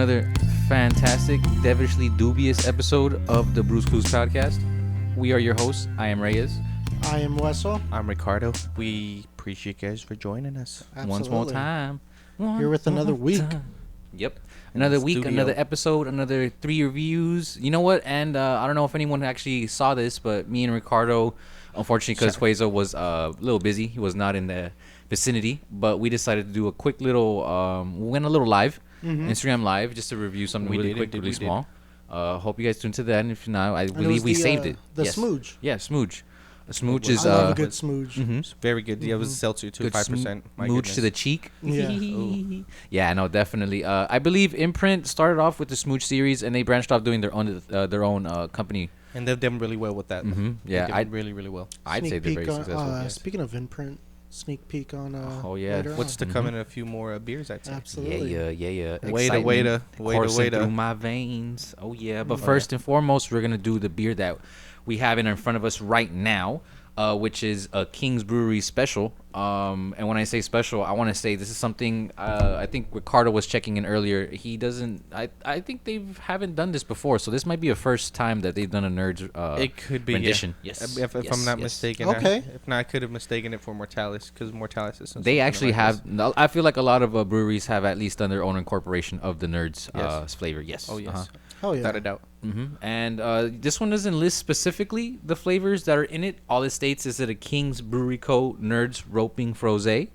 another fantastic, devilishly dubious episode of the Brews Clues Podcast. We are your hosts. I am Reyes. I am Wessel. I'm Ricardo. We appreciate you guys for joining us. Absolutely. Once more time. Here with another week. Yep. Another week, Studio. another episode, another 3 reviews. You know what? And I don't know if anyone actually saw this, but me and Ricardo, unfortunately, because Hueso was a little busy, he was not in the vicinity, but we decided to do a quick little, we went a little live, Instagram live, just to review something really quick, really small. Hope you guys tuned to that, and if not, I believe we saved it. The smooge. Yeah, smooge. A smooge is... I love a good smooge. It's very good. Yeah, it was a seltzer too, 5%. Smooge to the cheek. Yeah. Yeah, no, definitely. I believe Imprint started off with the smooge series, and they branched off doing their own company. And they've done really well with that. Yeah, I really, really well. I'd say they're very successful. Yes. Speaking of Imprint, sneak peek on. Oh yeah, later What's on. to come in a few more beers? I'd say. Absolutely. Yeah. Waiter. Coursing through my veins. Oh yeah, but first and foremost, we're gonna do the beer that we have in front of us right now, which is a King's Brewery special. And when I say special, I want to say this is something. I think Ricardo was checking in earlier. He doesn't. I think they haven't done this before, so this might be a first time that they've done a Nerds. It could be rendition. Yeah. Yes. If I'm not mistaken. Okay. If not, I could have mistaken it for Mortalis because Mortalis is. They actually have. I feel like a lot of breweries have at least done their own incorporation of the Nerds flavor. Yes. Oh yes. Oh yeah. Without a doubt. And this one doesn't list specifically the flavors that are in it. All it states is that a King's Brewery Co. Nerds Roping Frosé.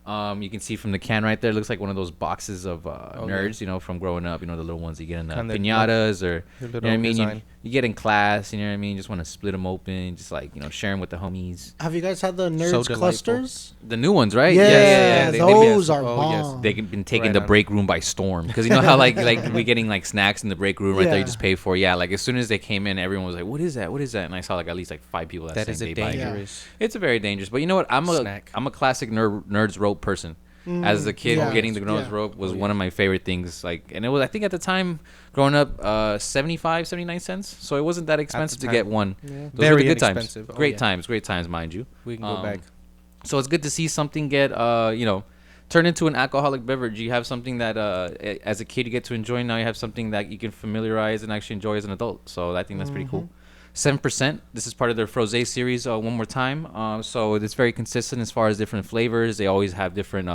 You can see from the can right there, it looks like one of those boxes of Nerds, you know, from growing up, you know, the little ones you get in the piñatas or, you know what I mean? You get in class, you know what I mean? You just want to split them open, just like, you know, share them with the homies. Have you guys had the Nerds clusters? The new ones, right? Yeah. Those are Oh, yes. bomb. They've been taking Right the on. break room by storm, because you know how like we getting like snacks in the break room right there, you Yeah. just pay for. Yeah, like as soon as they came in, everyone was like, "What is that? What is that?" And I saw like at least like 5 people that That is same a day buying it. dangerous. It's a very dangerous, but you know what? I'm Snack. a classic Nerds rope person. As a kid, Yeah. getting the Nerds rope was one of my favorite things. Like, and it was, I think at the time, growing up, 75, 79 cents. So it wasn't that expensive to time. get one. Yeah. Those Very were the good times. inexpensive. Oh, Great yeah. times, mind you. We can go back. So it's good to see something get, you know, turn into an alcoholic beverage. You have something that, as a kid, you get to enjoy. Now you have something that you can familiarize and actually enjoy as an adult. So I think that's pretty cool. 7%. This is part of their Frosé series. One more time. So it's very consistent as far as different flavors. They always have different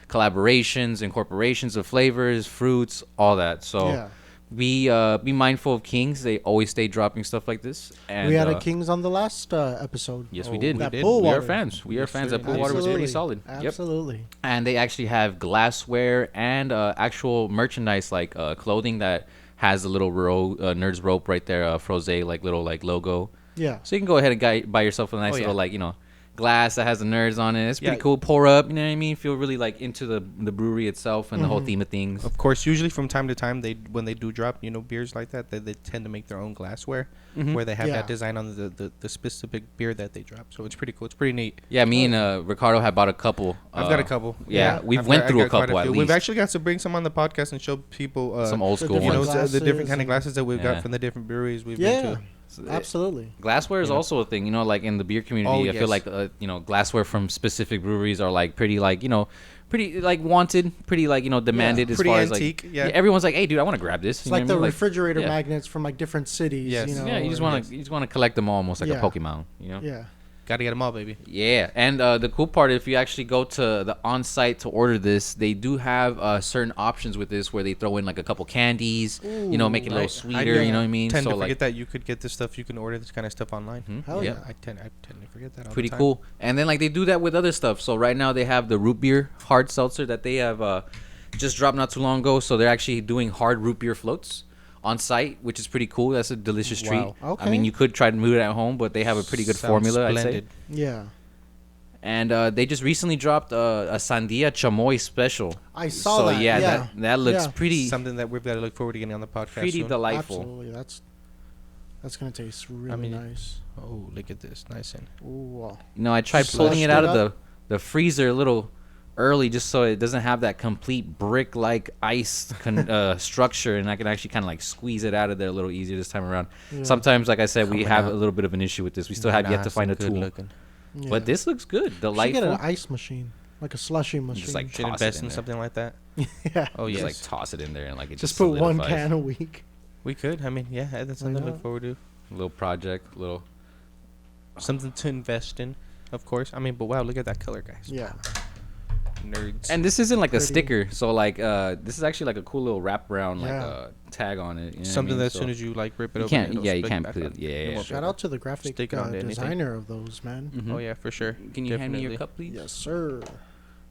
collaborations, incorporations of flavors, fruits, all that. So be mindful of Kings. They always stay dropping stuff like this. And we had a Kings on the last episode. yes, we did. That did. pool We water. are fans. We are Yes, fans. sir. That pool water was really solid. Yep. Absolutely. And they actually have glassware and actual merchandise like clothing that has a little Nerds rope right there, Frosé like little like logo. Yeah. So you can go ahead and buy yourself a nice yeah. little like, you know, glass that has the Nerds on it. It's pretty Yeah. cool. Pour up, you know what I mean? Feel really like into the brewery itself and the whole theme of things. Of course, usually from time to time, when they do drop, you know, beers like that, they tend to make their own glassware where they have Yeah. that design on the specific beer that they drop. So it's pretty cool. It's pretty neat. Yeah, me and Ricardo have bought a couple. I've got a couple. Yeah, we've I've went got- through I a got quite couple at few. least. We've actually got to bring some on the podcast and show people some old school you know, ones. the different kind glasses of glasses that we've Yeah. got from the different breweries we've Yeah. been to. Absolutely. Glassware is You know. also a thing, you know, like in the beer community. Oh, I feel yes. like, you know, glassware from specific breweries are like pretty, like, you know, pretty like wanted, pretty like, you know, demanded as Pretty far antique, as like, yeah. everyone's like, hey, dude, I want to grab this. It's like the refrigerator yeah. magnets from like different cities. Yes. You know, yeah, you just or- want to collect them all, almost like a Yeah. Pokemon, you know. Yeah. Got to get them all, baby. Yeah, and the cool part, if you actually go to the on-site to order this, they do have certain options with this where they throw in like a couple candies, you know, make it a little Right. sweeter, you know what I mean? Tend So to like forget that you could get this stuff. You can order this kind of stuff online. Hell yeah. I tend to forget that. All pretty the time. cool. And then like they do that with other stuff. So right now they have the root beer hard seltzer that they have just dropped not too long ago. So they're actually doing hard root beer floats on site, which is pretty cool. That's a delicious treat. Wow. Okay. I mean, you could try to move it at home, but they have a pretty good Sounds formula, I'd say. splendid. Yeah. And they just recently dropped a Sandia Chamoy special. I saw so that. yeah, that looks Yeah. pretty Something that we've got to look forward to getting on the podcast. pretty soon. delightful. Absolutely. That's gonna taste really mean, nice. Oh, look at this, nice and Ooh. You know, I tried Just pulling it out slushed it of the freezer a little early just so it doesn't have that complete brick-like ice structure, and I can actually kind of like squeeze it out of there a little easier this time around. Yeah. Sometimes, like I said, we Coming have out. a little bit of an issue with this. We still have yet to find a good tool. looking. Yeah. But this looks good. You should Delightful. get an ice machine, like a slushy machine. like Should toss it invest in in there. something like that. Yeah. Oh Just yes, like toss it in there and like it Just put one solidifies. can a week. we could. I mean, yeah, that's something to not? look forward to. Little project, little. Something to invest in, of course. I mean, but wow, look at that color, guys. Yeah. Nerds. And this isn't like a Pretty. sticker, so like this is actually like a cool little wraparound like Yeah. tag on it. You know what I Something mean? that as So soon as you like rip it you open, can't. it'll Yeah, you split can't back put on. it. Yeah, It yeah. won't Shout out to the graphic Stick it onto anything. designer of those, man. Mhm. Oh yeah, for sure. Can you hand me your Definitely. cup, please? Yes, sir.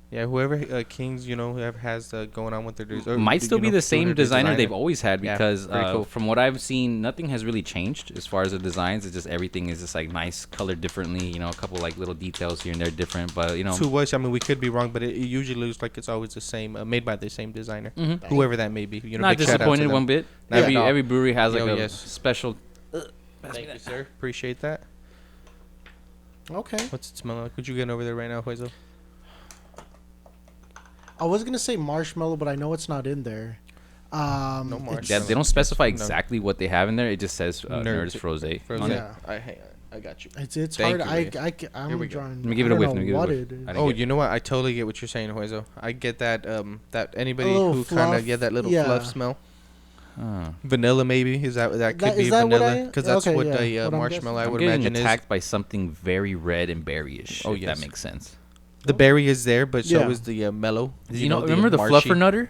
Yeah, whoever Kings, whoever has going on with their design. Might still be the same designer they've always. always had Yeah, because very cool. from what I've seen, nothing has really changed as far as the designs. It's just everything is just like nice, colored differently. You know, a couple like little details here and there different, but you know. To us, I mean, we could be wrong, but it usually looks like it's always the same, made by the same designer, Mhm. whoever that may be. Not big shout out to disappointed them. one bit. Not at all. Every brewery has like Yo, a yes. special. Thank you, sir. Appreciate that. Okay. What's it smell like? What you getting over there right now, Huezo? I was gonna say marshmallow, but I know it's not in there. No it's- marshmallow. Yeah, they don't specify No. exactly what they have in there. It just says Nerds. Nerds Froze. Frozen. on it. Yeah. Hang on. I got you. It's Thank hard. you, Ray. I'm Here we go. drawing. Let me give it I a whiff, don't let me know give it a what whiff. it is. I didn't Oh, get- you know what? I totally get what you're saying, Huezo. I get that that anybody little who kind fluff, of that little yeah. fluff smell. Huh. Vanilla maybe is that could Is be that what vanilla I- because that's okay, what yeah, the what I'm marshmallow I I'm would getting imagine attacked by something very red and berryish. Oh, if yes. that makes sense. is. The berry is there, but so Yeah. is the mellow. You know, remember the fluffernutter?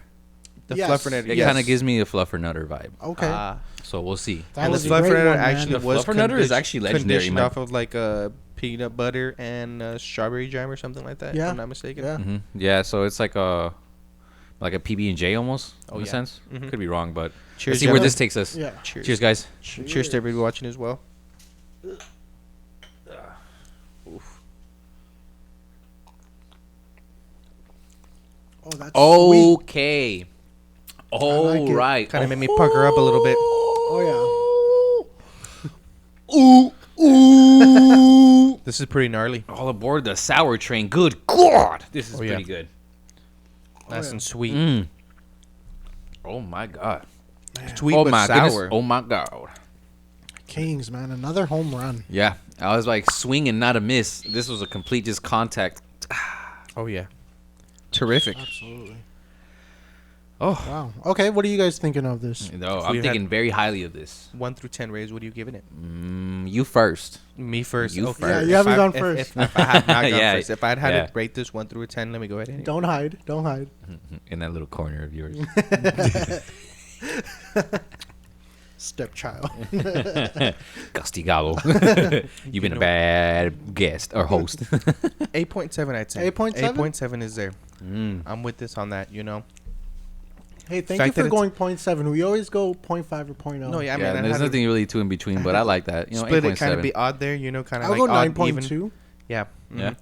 The Yes. fluffernutter. It yes. kind of gives me a fluffernutter vibe. Okay. Ah. So we'll see. That And the was a great fluffernutter one, man. actually The was fluffernutter is actually legendary, conditioned man. off of like peanut butter and strawberry jam or something like that. If Yeah. I'm not mistaken. Yeah. Hmm. Yeah, so it's like a PB&J almost Oh, in a yeah. sense. Mhm. Could be wrong, but Cheers, let's see where gentlemen. this takes us. Yeah. Cheers. Cheers, guys. Cheers to everybody watching as well. Oh, that's sweet. Okay. All like it. right. Kind of made me pucker up a little bit. Oh Ooh, ooh. This is pretty gnarly. All aboard the sour train. Good God. This is Oh, yeah. pretty good. Nice yeah. and sweet. Mm. Oh, my God. Sweet Oh, but my sour. goodness. Oh, my God. yeah. Kings, man, another home run. Yeah. I was like swing and not a miss. This was a complete just contact. Oh yeah. Terrific. Absolutely. Oh. Wow. Okay, what are you guys thinking of this? No, If I'm we thinking had- very highly of this. 1 through 10 rays. What are you giving it? You first. Me first. You Okay. first. Yeah, you haven't If gone if- first. If I had not gone Yeah, first, if I'd had yeah. to rate this 1 through a 10, let me go ahead. And Don't hide. Don't hide. In that little corner of yours. Stepchild. Castigado. You've been a bad guest or host. 8.7, I'd say. 8.7? 8.7 is there. Mm. I'm with this on that. Hey, thank Fact you for that going 0.7. We always go 0.5 or 0.0. No, yeah, I mean, Yeah, I there's had to nothing really too in between, but I like that. You know, split it, kind 8.7. of be odd there. Kind of I'll like go odd, even. 9.2. Yeah. Yeah.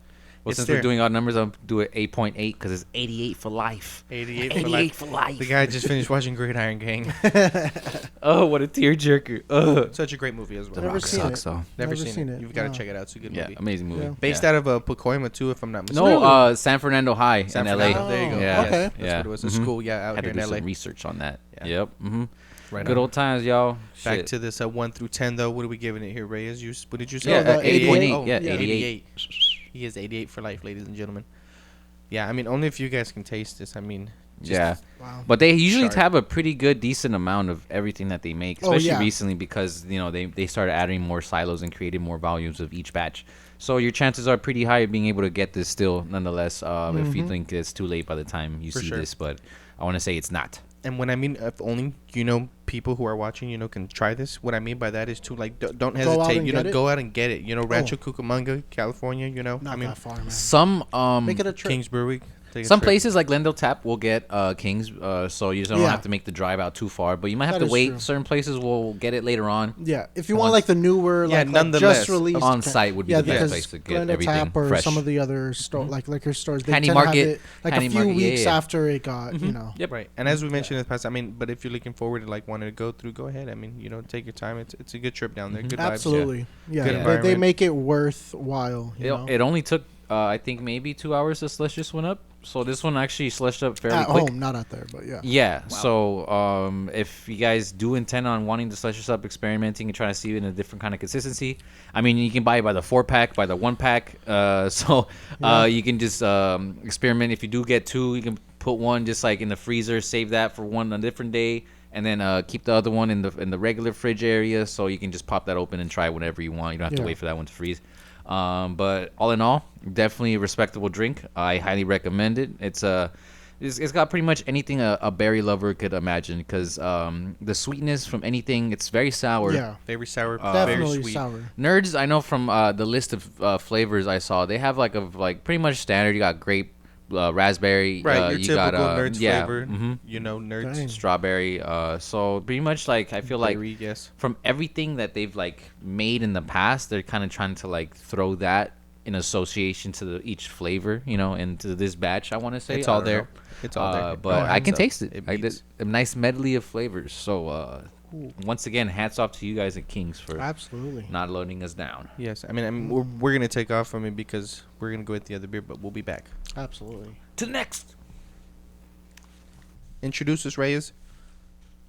Well, It's since there. we're doing odd numbers, I'll do it 8.8 because it's 88 for life. 88 for 88 life. for life. The guy just finished watching Gridiron Gang. Oh, what a tearjerker. Such a great movie as well. The Never Rock seen sucks, it. though. Never Never seen, seen it. it. You've got to No. check it out. It's a good Yeah, movie. amazing movie. Yeah. Based Yeah. out of Pacoima too, if I'm not mistaken. No, San Fernando High San in Fernando. LA. There you go. Yeah. Okay. That's Yeah. what it was. A Mhm. school, out Had here to in do LA. some research on that. Yeah. Yep. Mm-hmm. Right Good on. old times, y'all. Back Shit. to this 1 through 10 though. What are we giving it here, Reyes? What did you say? Yeah, No, the 88. Oh, Yeah, 88. He is 88 for life, ladies and gentlemen. Yeah, I mean, only if you guys can taste this. I mean, just- Yeah. Wow. But they usually Sharp. have a pretty good, decent amount of everything that they make, Oh, especially yeah. recently because they started adding more silos and created more volumes of each batch. So your chances are pretty high of being able to get this still, nonetheless. If you think it's too late by the time you For see sure. this, but I want to say it's not. And when I mean, if only people who are watching, can try this. What I mean by that is to like, don't Go out hesitate. and get it? Go out and get it. Rancho Cucamonga, California. Not I mean, that far, man. Some Make it a trip. King's Brewery. Take a Some trip. places like Glendale Tap will get Kings, so you just don't Yeah. have to make the drive out too far. But you might have That to is wait. true. Certain places will get it later on. Yeah, if you On- want like the newer, Yeah, like nonetheless, just released on site would be yeah, the best because place to get Glendale everything Tap or fresh. some of the other like liquor stores, they Handy tend to Market, have it like Handy a few Market, yeah, weeks yeah. after it got, Yep. Right, and as we mentioned in the past, I mean, but if you're looking forward to like wanting to go through, go ahead. I mean, take your time. It's a good trip down there. Good vibes. Absolutely, yeah. Good They environment. make it worthwhile. You know? It only took I think maybe 2 hours to slush this one up. So this one actually slushed up fairly At quick. home, not out there, but yeah. Yeah. So if you guys do intend on wanting to slush this up, experimenting and trying to see it in a different kind of consistency, I mean, you can buy it by the 4-pack, by the 1-pack. You can just experiment. If you do get 2, you can put one just like in the freezer, save that for one a different day, and then keep the other one in the regular fridge area, so you can just pop that open and try it whenever you want. You don't have to wait for that one to freeze. But all in all, definitely a respectable drink. I highly recommend it. It's got pretty much anything a berry lover could imagine, because the sweetness from anything, it's very sour. Yeah. Very sour, Definitely very sweet. sour. Nerds, I know from the list of flavors I saw, they have like pretty much standard. You got grape, raspberry, Right, your you typical got Nerds flavor. mhm, You know, Nerds. Dang. strawberry. So pretty much like I feel like Berry, yes. from everything that they've like made in the past, they're kind of trying to like throw that in association to each flavor, into this batch. I want to say It's I all don't there. know. It's all there. But No, I can hands up. taste it. It Like beats. a nice medley of flavors. So once again, hats off to you guys at Kings for Absolutely. not loading us down. Yes, I mean we're gonna take off from it because we're gonna go with the other beer, but we'll be back. Absolutely. To the next. Introduce us, Reyes.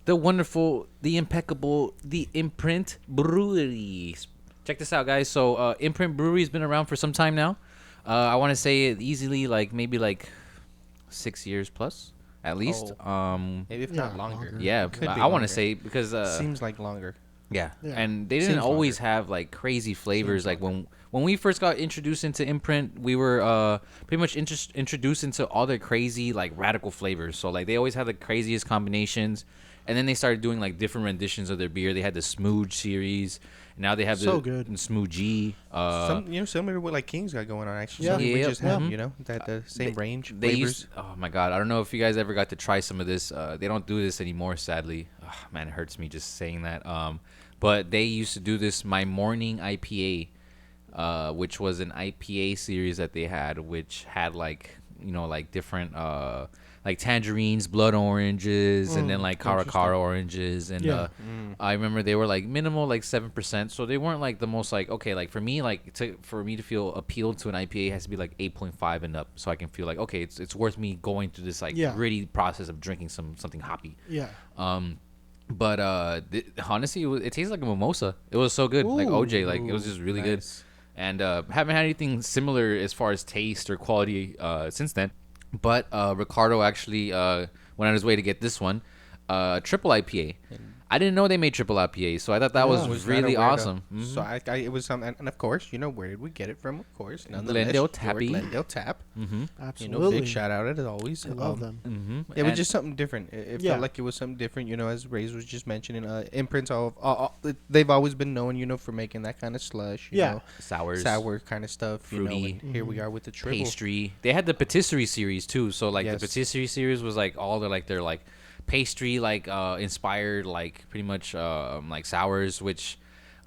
The wonderful, the impeccable, the Imprint Brewery. Check this out, guys. So Imprint Brewery has been around for some time now. I want to say it easily maybe 6 years plus at least. Maybe if not longer. Yeah, Could be I want longer. to say because Seems like longer. yeah, Yeah. and they didn't Seems always have like crazy flavors. Seems Like when we first got introduced into Imprint, we were pretty much introduced into all the crazy like radical flavors. So like they always had the craziest combinations, and then they started doing like different renditions of their beer. They had the Smooge series. Now they have So the good. Smoogie. Similar to what like King's got going on. Actually, Yeah. Something we Yep. just have, Mhm. that the same range They flavors. used, oh my god, I don't know if you guys ever got to try some of this. They don't do this anymore, sadly. Oh, man, it hurts me just saying that. But they used to do this My Morning IPA, which was an IPA series that they had, which had like different like tangerines, blood oranges, and then like Caracara oranges, and Yeah. I remember they were like minimal, like 7%, so they weren't like the most like okay, like for me, like for me to feel appealed to an IPA, it has to be like 8.5 and up, so I can feel like okay, it's worth me going through this like gritty process of drinking something hoppy. Yeah. But honestly, it tastes like a mimosa. It was so good, like OJ, like it was just really good. And haven't had anything similar as far as taste or quality since then. But Ricardo actually went on his way to get this one, triple IPA. I didn't know they made triple IPA, so I thought that was really awesome. Mhm. So it was something, and of course, where did we get it from? Of course, Glendale Tappy. Glendale Tap. Absolutely. Big shout out as always. I love them. Mm-hmm. It was just something different. It Yeah. felt like it was something different, as Ray's was just mentioning. Imprints, they've always been known, for making that kind of slush. You know, sour kind of stuff. fruity. And here we are with the triple. Pastry. They had the patisserie series too. So like Yes. the patisserie series was like all their like pastry like inspired like pretty much like sours, which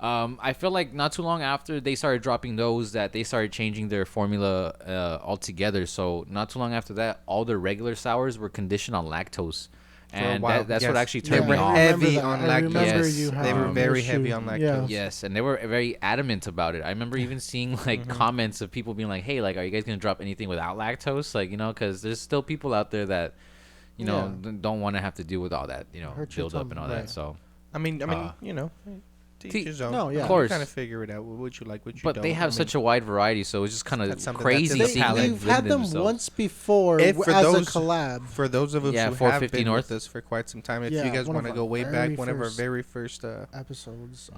I feel like not too long after they started dropping those that they started changing their formula altogether. So not too long after that, all their regular sours were conditioned on lactose. And while, that's yes. what actually They turned were me off. heavy I on remember lactose. you Yes. They were having very an heavy issue. on lactose. Yeah. Yes, and they were very adamant about it. I remember even seeing like comments of people being like, "Hey, like, are you guys gonna drop anything without lactose?" Like, because there's still people out there that, don't want to have to deal with all that, Hurt your build up tongue, and all right. that. So, I mean, to each his own. No, yeah. Of course. Kind of figure it out. What you like, what you but don't. they have such a wide variety, so it's just kind of That's something crazy that's in the seeing palate. them We've had limit them themselves. once before If for as those- a collab. For those of us Yeah, who 450 have been North. with us for quite some time, if Yeah, you guys one want of to go our way very back, one of our first very first, Episodes.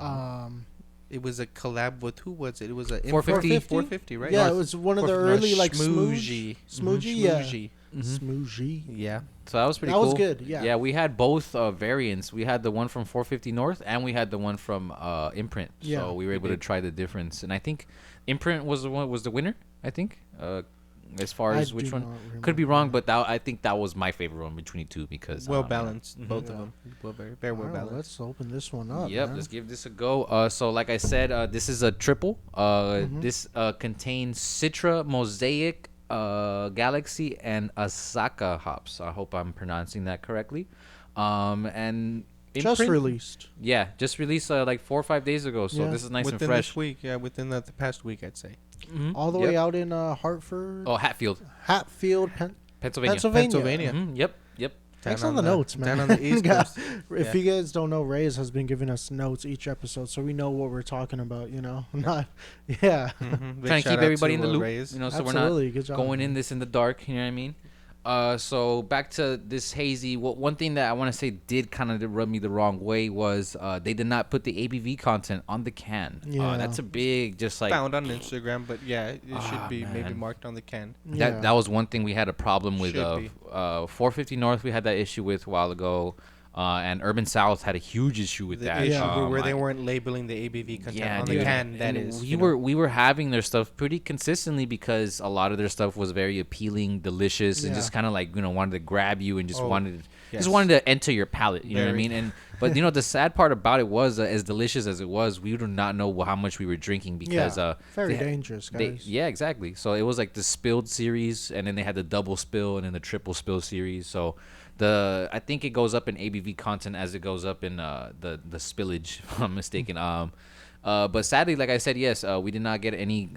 it was a collab with who was it? It was a 450? 450, right? Yeah, it was one of the early like Smoogie. Smoogie, yeah. Smoogie. Smoogie. Yeah. So that was pretty That cool. was good, yeah. Yeah, we had both variants. We had the one from 450 North, and we had the one from Imprint. Yeah, So we were able to try the difference. And I think Imprint was the winner. I think as far as I which do one not could be remember. wrong, but I think that was my favorite one between the two because Well balanced, Mhm. both Yeah. of them. Well, very well Alright, balanced. let's open this one up. Yep, man. let's give this a go. So like I said, this is a triple. This contains Citra, Mosaic, Galaxy, and Asaka hops. I hope I'm pronouncing that correctly. And Just Imprint- released. Yeah, just released like 4 or 5 days ago. So Yeah. this is nice within and fresh. this week, within the past week, I'd say. All the way out in Hartford, Oh, Hatfield, Hatfield, Pennsylvania. Pennsylvania. Mhm, Yep. Thanks Down on the notes, man. Down on the East Yeah. Coast. If you guys don't know, Reyes has been giving us notes each episode, so we know what we're talking about. Not, yeah. Mhm. Big Trying to shout keep out everybody in the loop. Reyes. So we're Absolutely, not good job. going in this in the dark. You know what I mean? So back to this hazy. One thing that I want to say did kind of rub me the wrong way was they did not put the ABV content on the can. Yeah. That's a big, just like Found on Instagram, but yeah, it should be maybe man. marked on the can. Yeah. That was one thing we had a problem with. Should be. 450 North, we had that issue with a while ago. And Urban South had a huge issue with The that. issue Yeah. where they weren't labeling the ABV content on the dude. can. That And is, we were having their stuff pretty consistently because a lot of their stuff was very appealing, delicious, and Yeah. just kind of like wanted to grab you and just Oh, wanted yes. to enter your palate. You know what I Very. mean? And but the sad part about it was as delicious as it was, we do not know how much we were drinking because very they- dangerous, guys. yeah, exactly. So it was like the spilled series, and then they had the double spill, and then the triple spill series. So I think it goes up in ABV content as it goes up in the spillage, if I'm mistaken. But sadly, like I said, yes, we did not get any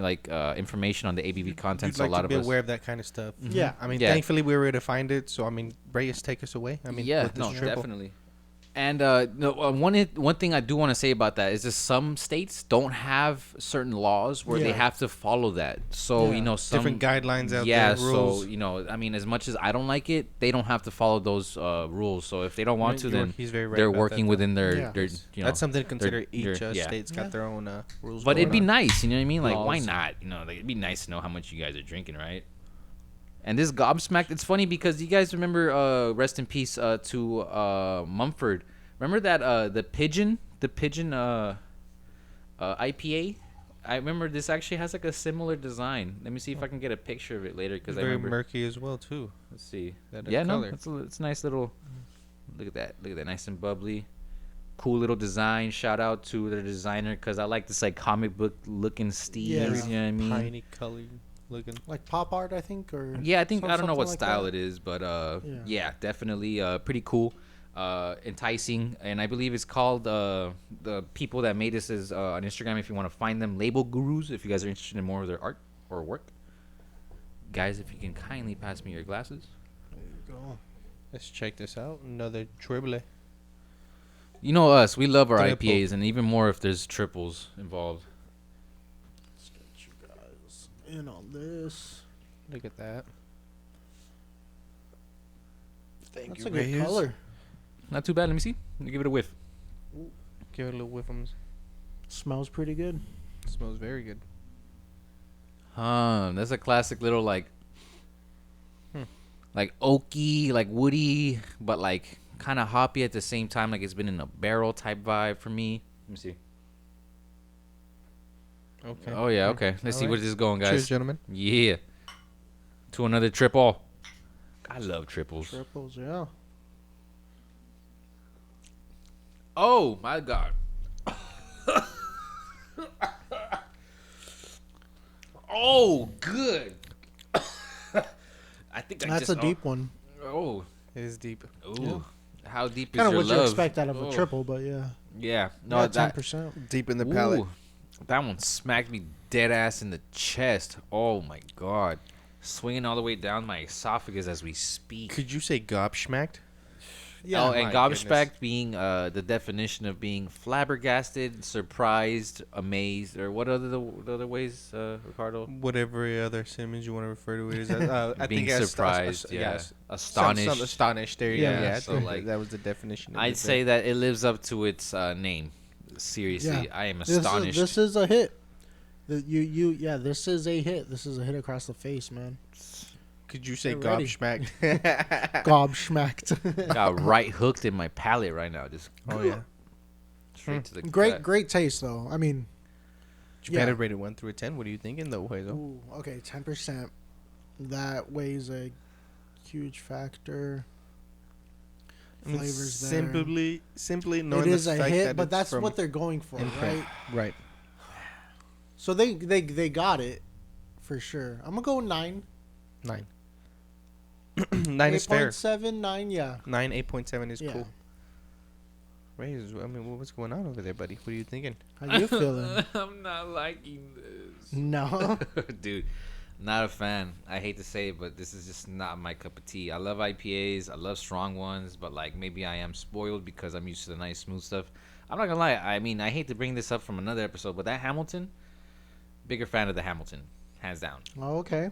information on the ABV content. You'd So like a lot to of be us, aware of that kind of stuff. Yeah. I mean, Yeah. thankfully we were able to find it. So I mean, Reyes, take us away. I mean, yeah, with this no, triple. definitely. And one thing I do want to say about that is that some states don't have certain laws where they Yeah. have to follow that. So Yeah. some Different guidelines out yeah, there, rules. so I mean, as much as I don't like it, they don't have to follow those rules. So if they don't want to, then He's very right they're about working that, within their, Yeah. their That's something to consider. Each yeah. state's got their own rules. But it'd be going on. nice, you know what I mean? Like, why Laws. not? Like, it'd be nice to know how much you guys are drinking, right? And this Gobsmacked, it's funny because you guys remember, rest in peace to Mumford. Remember that the pigeon IPA? I remember this actually has like a similar design. Let me see if I can get a picture of it later because It's I very remember. murky as well too. Let's see. That Yeah, no, color. it's a nice little. Look at that, nice and bubbly. Cool little design. Shout out to the designer because I like this like comic book looking steez. Yeah. You know what I mean? Piney color looking. Like pop art, I think, or Yeah, I think I don't know something what like style that. it is, but Yeah. yeah, definitely pretty cool, enticing, and I believe it's called the people that made this is on Instagram. If you want to find them, Label Gurus. If you guys are interested in more of their art or work, guys, if you can kindly pass me your glasses. There you go. Let's check this out. Another triple. You know us, we love our Triple. IPAs, and even more if there's triples involved. Let's get you guys in on this. Look at that. Thank That's you, a good Reyes. color. Not too bad. Let me see. Let me give it a whiff. Give it a little whiff. Smells pretty good. Smells very good. That's a classic little like oaky, like woody, but like kind of hoppy at the same time. Like it's been in a barrel type vibe for me. Let me see. Okay. Oh yeah, okay. Let's see where this is going, guys. Cheers, gentlemen. Yeah. To another triple. I love triples. Triples, yeah. Oh my god. Oh, good. I think That's a deep one. Oh. It is deep. Ooh. How deep is Kind of your what love? you expect out of a Oh. triple, but yeah. Yeah. No, Yeah, that 10%. Deep in the palate. Ooh, that one smacked me dead ass in the chest. Oh my god. Swinging all the way down my esophagus as we speak. Could you say gobsmacked? Yeah. Oh, and my gobsmacked being the definition of being flabbergasted, surprised, amazed, or what other ways, Ricardo? Whatever other synonyms you want to refer to it is. I Being think surprised, yeah. yes. Astonished. Some astonished. There you go. Yeah, Yeah, so, like, that was the definition. Of I'd it say that it lives up to its name. Seriously, Yeah. I am astonished. This is a hit. This is a hit. This is a hit across the face, man. Could you say Get ready. gobsmacked? Gobsmacked. Got right hooked in my palate right now. Just Oh yeah. straight to the Great, gut. great taste though. I mean, Japan had rated 1 through a 10. What are you thinking though, Hueso? ooh, okay, 10%. That weighs a huge factor. I mean, Flavors there. simply knowing It is the a fact hit, that but it's that's from what they're going for, Imprint. right? Right. So they got it for sure. I'm gonna go 9. 9. 9 is fair. 8.7, 9, yeah. 9, 8.7 is Yeah. cool. Reyes, I mean, what's going on over there, buddy? What are you thinking? How you feeling? I'm not liking this. No. Dude, not a fan. I hate to say it, but this is just not my cup of tea. I love IPAs. I love strong ones, but like maybe I am spoiled because I'm used to the nice smooth stuff. I'm not gonna lie. I mean, I hate to bring this up from another episode, but that Hamilton, bigger fan of the Hamilton, hands down. Oh, okay.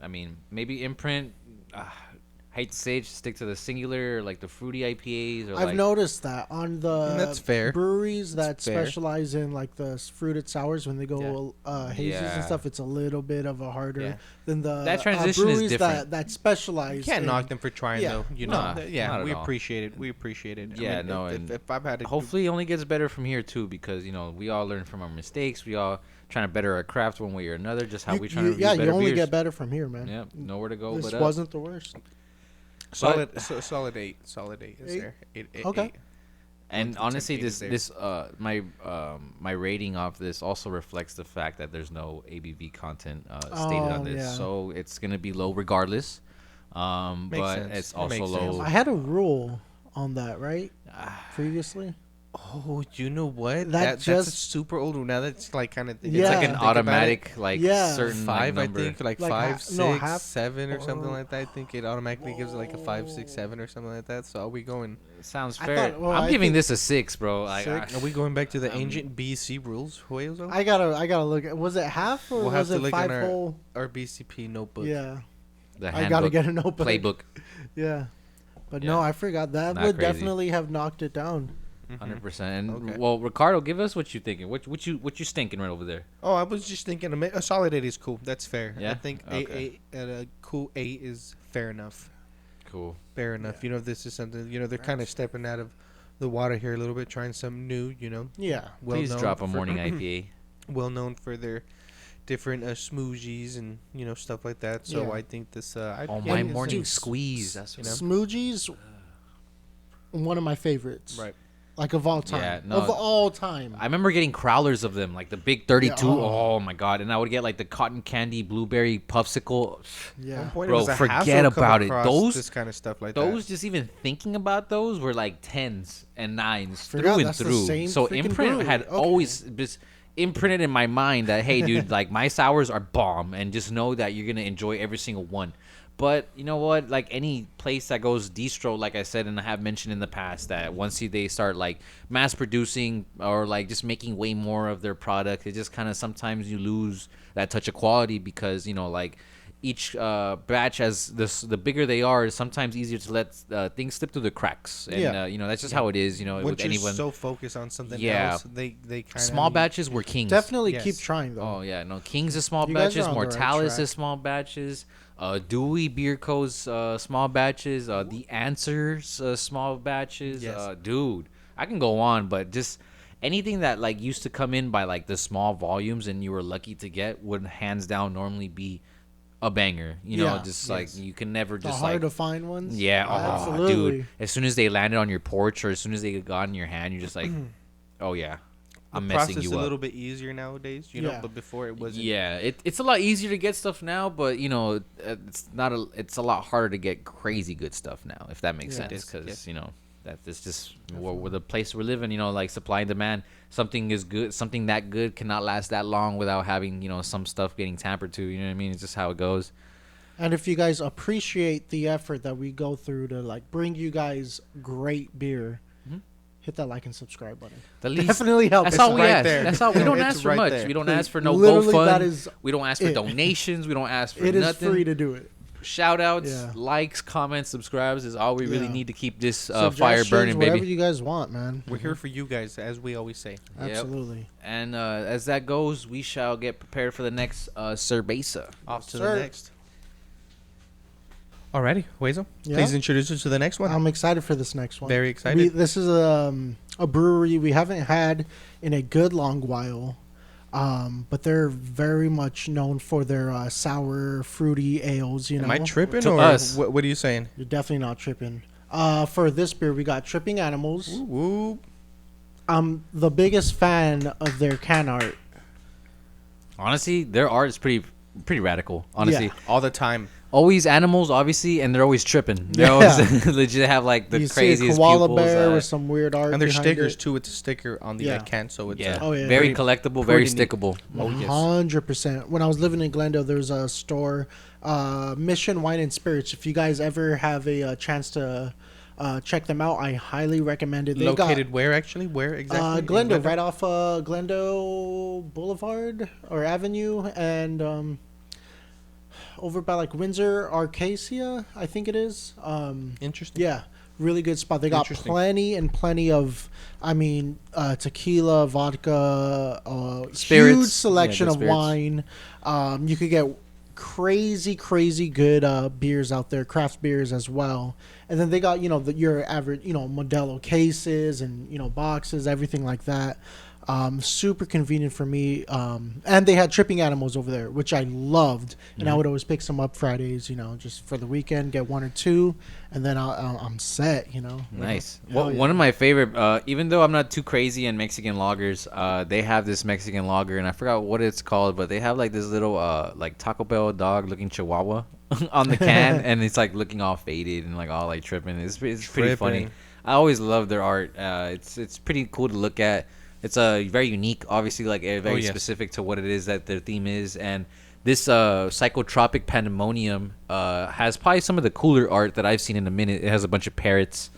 I mean, maybe Imprint. Hate to say it, just stick to the singular, like the fruity IPAs. Or I've noticed that on the that's fair. breweries that specialize in like the fruited sours, when they go hazies and stuff, it's a little bit of a harder than the that transition breweries is different. that specialize. You can't knock them for trying though. You know, we all. appreciate it. We appreciate it. Yeah, I mean, if I've had it, hopefully it only gets better from here too, because we all learn from our mistakes. We all trying to better our craft one way or another. Just how we trying to review better you only beers. get better from here, man. Yeah, nowhere to go. This but wasn't the worst. solid 8 is there. 8. Okay. 8. And honestly, my rating of this also reflects the fact that there's no ABV content stated on this, so it's gonna be low regardless. But sense. it's also low. I had a rule on that, right? Previously. Oh, you know what? That's a super old one. Now that's like kind of it's like an automatic certain 5, number. I think, like 5, 6, 7 or something like that. I think it automatically gives it like a 5, 6, 7 or something like that. So are we going? Sounds fair. I'm giving this a 6, bro. Are we going back to the ancient BC rules? I gotta look at. Was it half or was it 5 whole? Our BCP notebook. Yeah. The handbook, I gotta get a notebook. Playbook. Yeah. But no, I forgot. That would definitely have knocked it down. 100%. And well, Ricardo, give us what you thinking. What you stinking right over there? Oh, I was just thinking a solid 8 is cool. That's fair. Yeah? I think 8 at a cool 8 is fair enough. Cool. Fair enough. This is something. They're kind of stepping out of the water here a little bit, trying something new. Yeah. Please drop a morning IPA. Well known for their different smoothies and stuff like that. So I think this. My morning squeeze. That's Smoogies. One of my favorites. Right. Like of all time. Yeah, no, of all time. I remember getting crowlers of them, like the big 32. Oh my god! And I would get like the cotton candy blueberry puffsicle. Yeah, bro, forget about it. Those this kind of stuff like those just even thinking about those were like 10s and 9s Forgot through and through. So Imprint had always just imprinted in my mind that hey, dude, like my sours are bomb, and just know that you're gonna enjoy every single one. But you know what? Like any place that goes distro, like I said, and I have mentioned in the past, that once they start like mass producing or like just making way more of their product, it just kind of sometimes you lose that touch of quality because like each batch, as the bigger they are, it's sometimes easier to let things slip through the cracks. And that's just how it is. When with anyone you're so focused on something else, they kind of small batches were kings. Definitely keep trying though. Oh yeah, no, Kings is small batches. Mortalis is small batches. Dewey Beer Co.'s small batches, The Answers small batches. Dude, I can go on, but just anything that like used to come in by like the small volumes and you were lucky to get would hands down normally be a banger. Like you can never just hard to find ones. Yeah, absolutely. Dude. As soon as they landed on your porch or as soon as they got in your hand, you're just like, oh yeah. I'm messing you up. A little bit easier nowadays, but before it wasn't. Yeah, it's a lot easier to get stuff now, but it's a lot harder to get crazy good stuff now, if that makes sense, because that it's just where the place we're living, like supply and demand. Something is good, something that good cannot last that long without having some stuff getting tampered to. You know what I mean? It's just how it goes. And if you guys appreciate the effort that we go through to like bring you guys great beer. Hit that like and subscribe button. Definitely helps. That's all we ask. There. That's all. We don't ask for much. We don't ask for no GoFund. We don't ask for donations. We don't ask for nothing. It is free to do it. Shout outs, likes, comments, subscribes is all we really need to keep this fire burning, baby. Whatever you guys want, man. We're here for you guys, as we always say. Absolutely. Yep. And as that goes, we shall get prepared for the next cerveza. Off to the next. Alrighty, Wezo, please introduce us to the next one. I'm excited for this next one. Very excited. This is a brewery we haven't had in a good long while, but they're very much known for their sour, fruity ales. Am I tripping to or us? What are you saying? You're definitely not tripping. For this beer, we got Tripping Animals. Ooh. I'm the biggest fan of their can art. Honestly, their art is pretty radical. Honestly, all the time. Always animals, obviously, and they're always tripping. They always legit have like the craziest see a koala pupils, bear with some weird art, and there's stickers too. It's a sticker on the can, so it's very collectible, very stickable. 100%. When I was living in Glendale, there was a store, Mission Wine and Spirits. If you guys ever have a chance to check them out, I highly recommend it. Located where actually? Where exactly? Glendale, right off Glendale Boulevard or Avenue, and over by like Windsor, Arcacia, I think it is. Interesting. Yeah, really good spot. They got plenty of, tequila, vodka, Spirits. Huge selection of spirits. wine. You could get crazy good beers out there, craft beers as well. And then they got, your average, Modelo cases and, boxes, everything like that. Super convenient for me. And they had tripping animals over there, which I loved. And I would always pick some up Fridays, just for the weekend, get one or two, and then I'm set, Nice. Well, one of my favorite, even though I'm not too crazy in Mexican lagers, they have this Mexican lager, and I forgot what it's called, but they have like this little like Taco Bell dog looking Chihuahua on the can, and it's like looking all faded and like all like tripping. It's pretty funny. I always love their art. It's pretty cool to look at. It's very unique, obviously, like very specific to what it is that their theme is. And this Psychotropic Pandemonium has probably some of the cooler art that I've seen in a minute. It has a bunch of parrots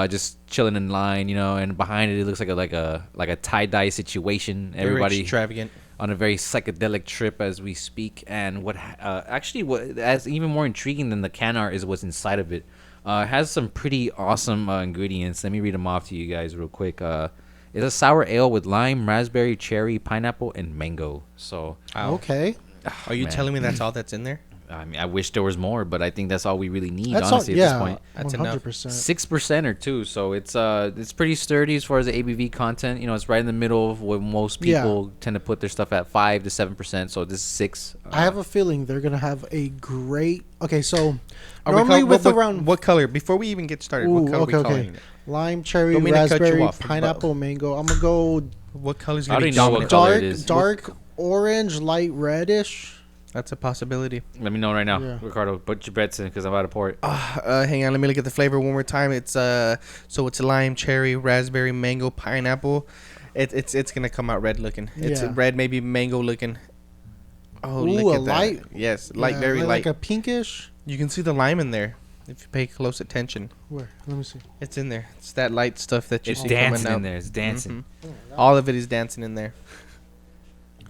just chilling in line, and behind it looks like a tie-dye situation. Everybody extravagant on a very psychedelic trip as we speak. And what as even more intriguing than the can art is what's inside of it. It has some pretty awesome ingredients. Let me read them off to you guys real quick. It's a sour ale with lime, raspberry, cherry, pineapple, and mango. So okay. Are you telling me that's all that's in there? I mean, I wish there was more, but I think that's all we really need, that's honestly, all, at this point. That's 100%. enough. 6% or 2, so it's pretty sturdy as far as the ABV content. It's right in the middle of what most people tend to put their stuff at, 5 to 7%. So this is 6. I have a feeling they're gonna have a great. Okay, so Are normally what color? Before we even get started, what color are we calling it? Lime, cherry, raspberry, pineapple, mango. I'm gonna go. What color's I gonna be already know what dominant? color it is. Dark orange, light reddish. That's a possibility. Let me know right now, Yeah. Ricardo. Put your bets in because I'm about to pour it. Hang on, let me look at the flavor one more time. It's it's lime, cherry, raspberry, mango, pineapple. It's gonna come out red looking. It's red, maybe mango looking. Oh, ooh, look a at that. light. Yes, very light. Like a pinkish. You can see the lime in there if you pay close attention. Where? Let me see. It's in there. It's that light stuff that you It's see coming dancing out. in there. It's dancing. All of it is dancing in there.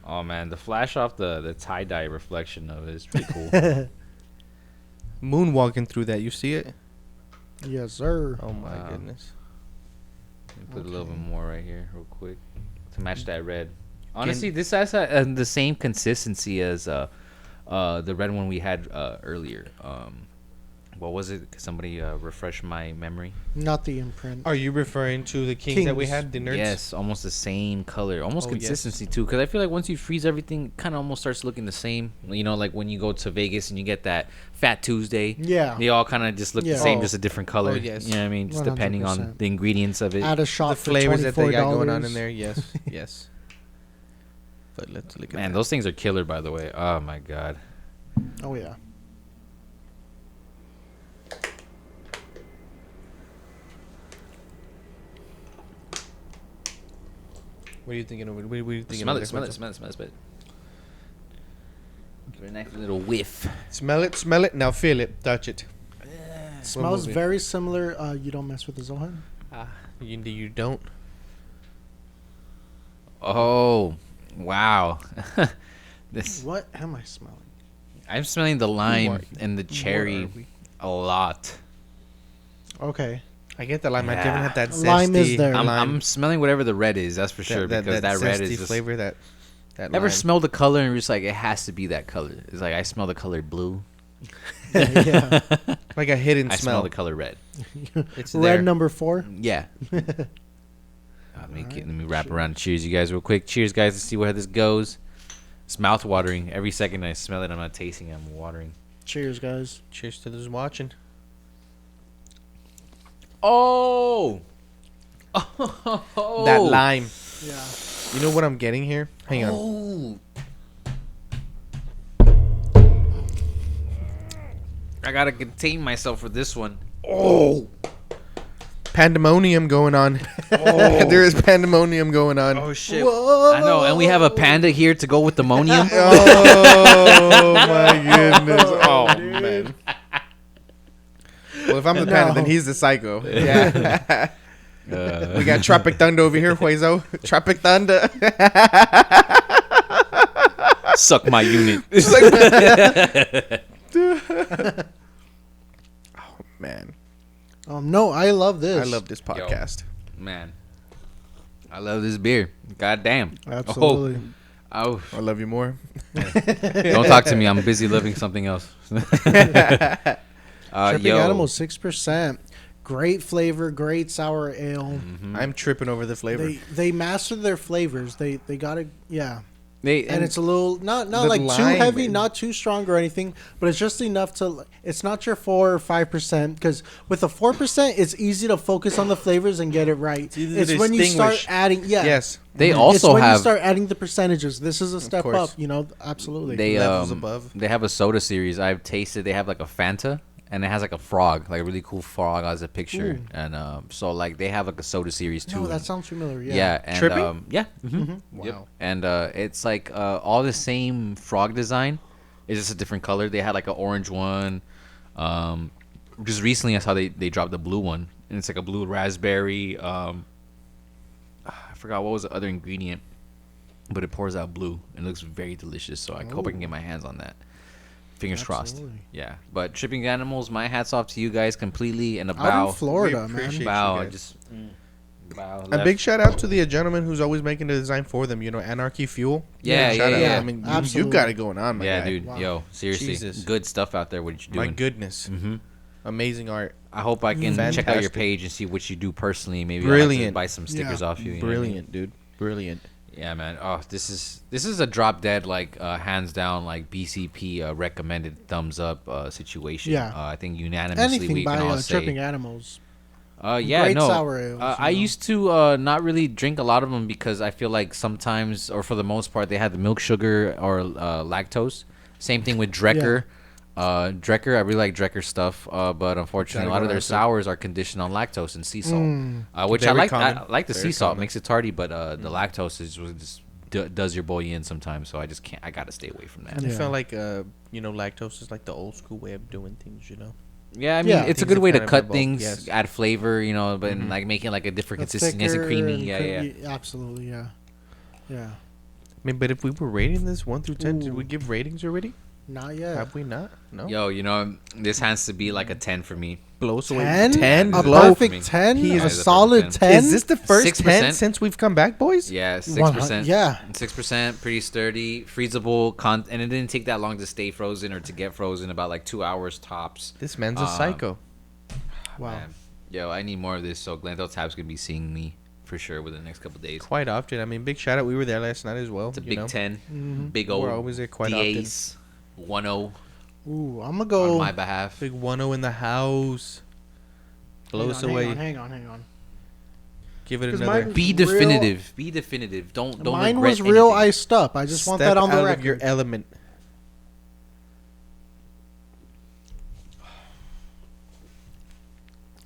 Oh man, the flash off the tie dye reflection of it is pretty cool. Moonwalking through that, you see it? Yes, sir. Oh my goodness. Let me put a little bit more right here, real quick, to match that red. Honestly, this has the same consistency as the red one we had earlier. What was it? Could somebody refresh my memory? Not the imprint. Are you referring to the Kings that we had, the nerds? Yes, almost the same color, almost consistency too. Because I feel like once you freeze everything, it kind of almost starts looking the same. Like when you go to Vegas and you get that Fat Tuesday. Yeah. They all kind of just look the same, just a different color. Oh, yes. You know what I mean? Just depending on 100%. the ingredients of it. Add a shot The for flavors that they got going on $24. in there, yes, yes. But let's look at Man, that. those things are killer, by the way. Oh my god. Oh yeah. What are you thinking of it? What are you thinking Smell of it, smell it. Give it a nice little whiff. Smell it, now feel it, touch it. Smells movie? very similar. You don't mess with the Zohan. You don't? Oh, wow. This What am I smelling? I'm smelling the lime are and the cherry a lot. Okay. I get the lime. I Yeah. haven't had that zesty Lime is there. I'm smelling whatever the red is, that's for sure, because that red is zesty just... flavor. That Ever lime. smell the color and you're just like, it has to be that color? It's like, I smell the color blue. Yeah. Like a hidden I smell smell. the color red. It's Red there. number 4. Yeah. Let me wrap around. Cheers, you guys, real quick. Cheers, guys. Let's see where this goes. It's mouth watering. Every second I smell it, I'm not tasting it. I'm watering. Cheers, guys. Cheers to those watching. Oh! That lime. Yeah. You know what I'm getting here? Hang on. Oh! I gotta contain myself for this one. Oh! Pandemonium going on. There is pandemonium going on. Oh shit! I know, and we have a panda here to go with the monium. Oh my goodness! Oh man. Well, if I'm the panda, then he's the psycho. Yeah. We got Tropic Thunder over here, Hueso. Tropic Thunder. Suck my unit. Oh man, No, I love this. I love this podcast. Man, I love this beer. God damn. Absolutely. Oh, I love you more. don't talk to me. I'm busy living something else. Tripping Animal 6%. Great flavor, great sour ale. I'm tripping over the flavor. They mastered their flavors. They got it. Yeah. And It's a little not the like too lime heavy, and- not too strong or anything, but it's just enough to. It's not your 4 or 5% because with the 4%, it's easy to focus on the flavors and get it right. easy It's to when you start distinguish. adding. Yeah. Yes, they It's also when you have start adding the percentages. This is a step course. up. Absolutely. they levels above. They have a soda series. I've tasted. They have like a Fanta. And it has like a frog, like a really cool frog as a picture. Ooh. And so like they have like a soda series too. No, that sounds familiar. Yeah. Yeah, and Tripping? yeah, Wow. Yep. And it's like all the same frog design. It's just a different color. They had like an orange one. Just recently I saw they dropped the blue one, and it's like a blue raspberry. I forgot what was the other ingredient, but it pours out blue and it looks very delicious. So I hope I can get my hands on that. Fingers crossed. Absolutely. Yeah, but Tripping Animals, my hats off to you guys completely, and a Out bow. in Florida, We man. appreciate- Bow. I guys. just bow. A left. big shout out to the gentleman who's always making the design for them. Anarchy Fuel. Yeah, Shout out. yeah. I mean, you Absolutely. got it going on, my Yeah, guy. dude. Wow. Yo, seriously, Jesus. good stuff out there. What you My doing? goodness, Mm-hmm. amazing art. I hope I can check out your Fantastic. page and see what you do personally. Maybe I'll have to Brilliant. buy some stickers Yeah. off you. You know what I mean? Brilliant, dude. Brilliant. Yeah, man. Oh, this is a drop dead like hands down like BCP recommended thumbs up situation. Yeah. I think unanimously Anything we by can all say. Tripping Animals. Yeah, Great no. sour ales, I used to not really drink a lot of them because I feel like sometimes, or for the most part, they had the milk sugar or lactose. Same thing with Drecker. Drecker, I really like Drecker stuff, but unfortunately, Gotta a lot go of their after. sours are conditioned on lactose and sea salt, which Very I like. common. I like the Very sea salt; common. makes it tarty, but the lactose is just does your boy in sometimes. So I just can't. I gotta stay away from that. I Yeah. felt like lactose is like the old school way of doing things. Yeah, I mean, Yeah. it's a Things good have way to kind of cut evolved, things, yes. add flavor, but like making like a different It's consistency, nice and thicker creamy. and Yeah, yeah. Absolutely, yeah. Yeah. I mean, but if we were rating this 1 through 10, did we Ooh. give ratings already? Not yet. Have we not? No. Yo, this has to be like a 10 for me. Blow us away. 10? 10? A Blow. perfect 10? He is a a solid perfect 10? Is this the first 6%? 10 since we've come back, boys? Yeah, 100 6%. yeah. 6%, pretty sturdy, freezable, and it didn't take that long to stay frozen or to get frozen, about like 2 hours tops. This man's a psycho. Wow. Man. Yo, I need more of this, so Glendale Tab's gonna be seeing me for sure within the next couple days. Quite often. I mean, big shout out. We were there last night as well. It's a you Big know. 10, big old We're always there quite DAs, 1-0 Ooh, I'm going to on go. my behalf. Big 1-0 in the house. Blow us Hang away. Hang on. Give it 'Cause another. mine- Be Real- definitive. Be definitive. Don't Mine regret was real anything. iced up. I just want Step that on the out record. of your element.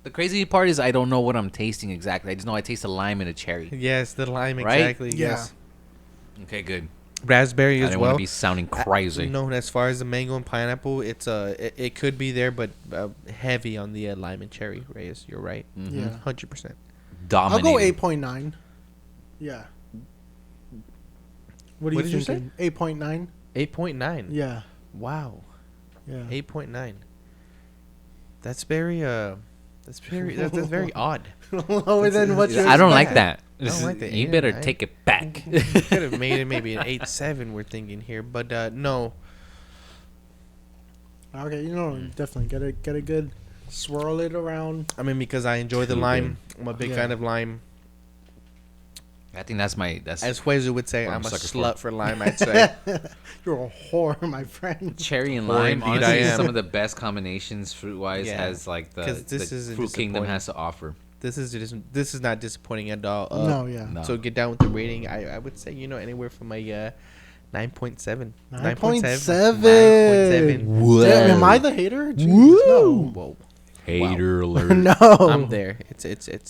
The crazy part is I don't know what I'm tasting exactly. I just know I taste a lime and a cherry. Yes, the lime, Right? exactly. Yeah. Yes. Okay, good. Raspberry I as didn't want well. to be sounding crazy. No, as far as the mango and pineapple, it's it could be there, but heavy on the lime and cherry. Reyes, you're right. Mhm. Yeah. 100%. I'll Dominating. go 8.9. Yeah. What are What you did you thinking? 8.9? 8.9. Yeah. Wow. Yeah. 8.9. That's very that's very odd. Lower than what you I don't like expect. that. I don't like that. You Yeah, better I- take it back. Could have made it maybe an 8.7. We're thinking here, but no. Okay, definitely get a good swirl it around. I mean, because I enjoy the True, lime. I'm a big Yeah. fan of lime. I think that's As Huezo would say, What I'm I'm a sucker slut for lime. I'd say. You're a whore, my friend. cherry and Or lime. indeed Honestly, I am. some of the best combinations fruit wise Yeah. has like 'Cause this the isn't fruit kingdom disappointing. has to offer. This is not disappointing at all. No, yeah. No. So get down with the rating. I would say anywhere from a 9.7. 9.7. Whoa. Damn, am I the hater? Jesus, no. Whoa. Hater alert. No. I'm there. It's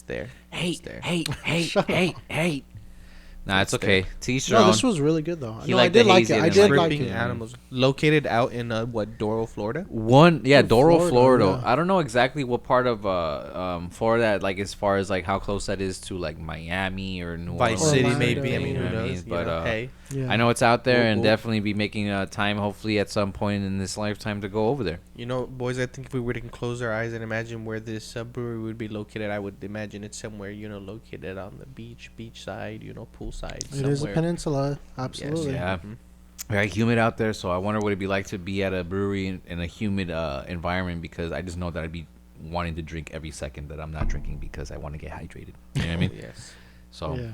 there. Hate, It's there. hate, hate, Shut hate, hate. Nah, it's okay. Teach your No, own. this was really good though. You No, like I did the like hazy it. I and did like- like Dripping it. animals. Located out in Doral, Florida. Doral, Florida. yeah. I don't know exactly what part of Florida, like as far as like how close that is to like Miami or New Vice Orleans. City, Orlando, maybe. I mean, you know who what I knows? mean? But Hey, Yeah. I know it's out there, and Cool. definitely be making time, hopefully at some point in this lifetime, to go over there. you know, boys. I think if we were to close our eyes and imagine where this brewery would be located, I would imagine it's somewhere located on the beach side, poolside. It is a peninsula. Absolutely. Yeah. Mhm. Very humid out there, so I wonder what it'd be like to be at a brewery in a humid environment, because I just know that I'd be wanting to drink every second that I'm not drinking because I want to get hydrated. You know what I mean? Yes. So Yeah.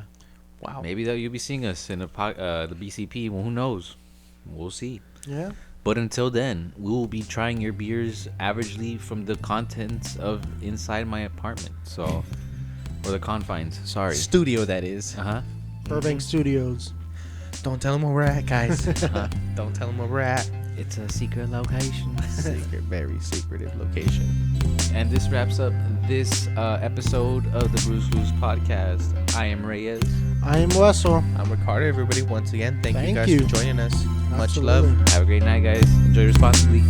Wow. maybe that you'll be seeing us in the BCP. Well, who knows? We'll see. Yeah. But until then, we will be trying your beers averagely from the contents of inside my apartment. So, or the confines. Sorry. Studio, that is. Uh-huh. Burbank Studios. Don't tell them where we're at, guys. Uh-huh. Don't tell them where we're at. It's a secret location. Very secretive location. And this wraps up this episode of the Brews Clues Podcast. I am Reyes. I am Wessel. I'm Ricardo, everybody. Once again, thank you Thank guys you. for joining us. Much Absolutely. love. Have a great night, guys. Enjoy responsibly.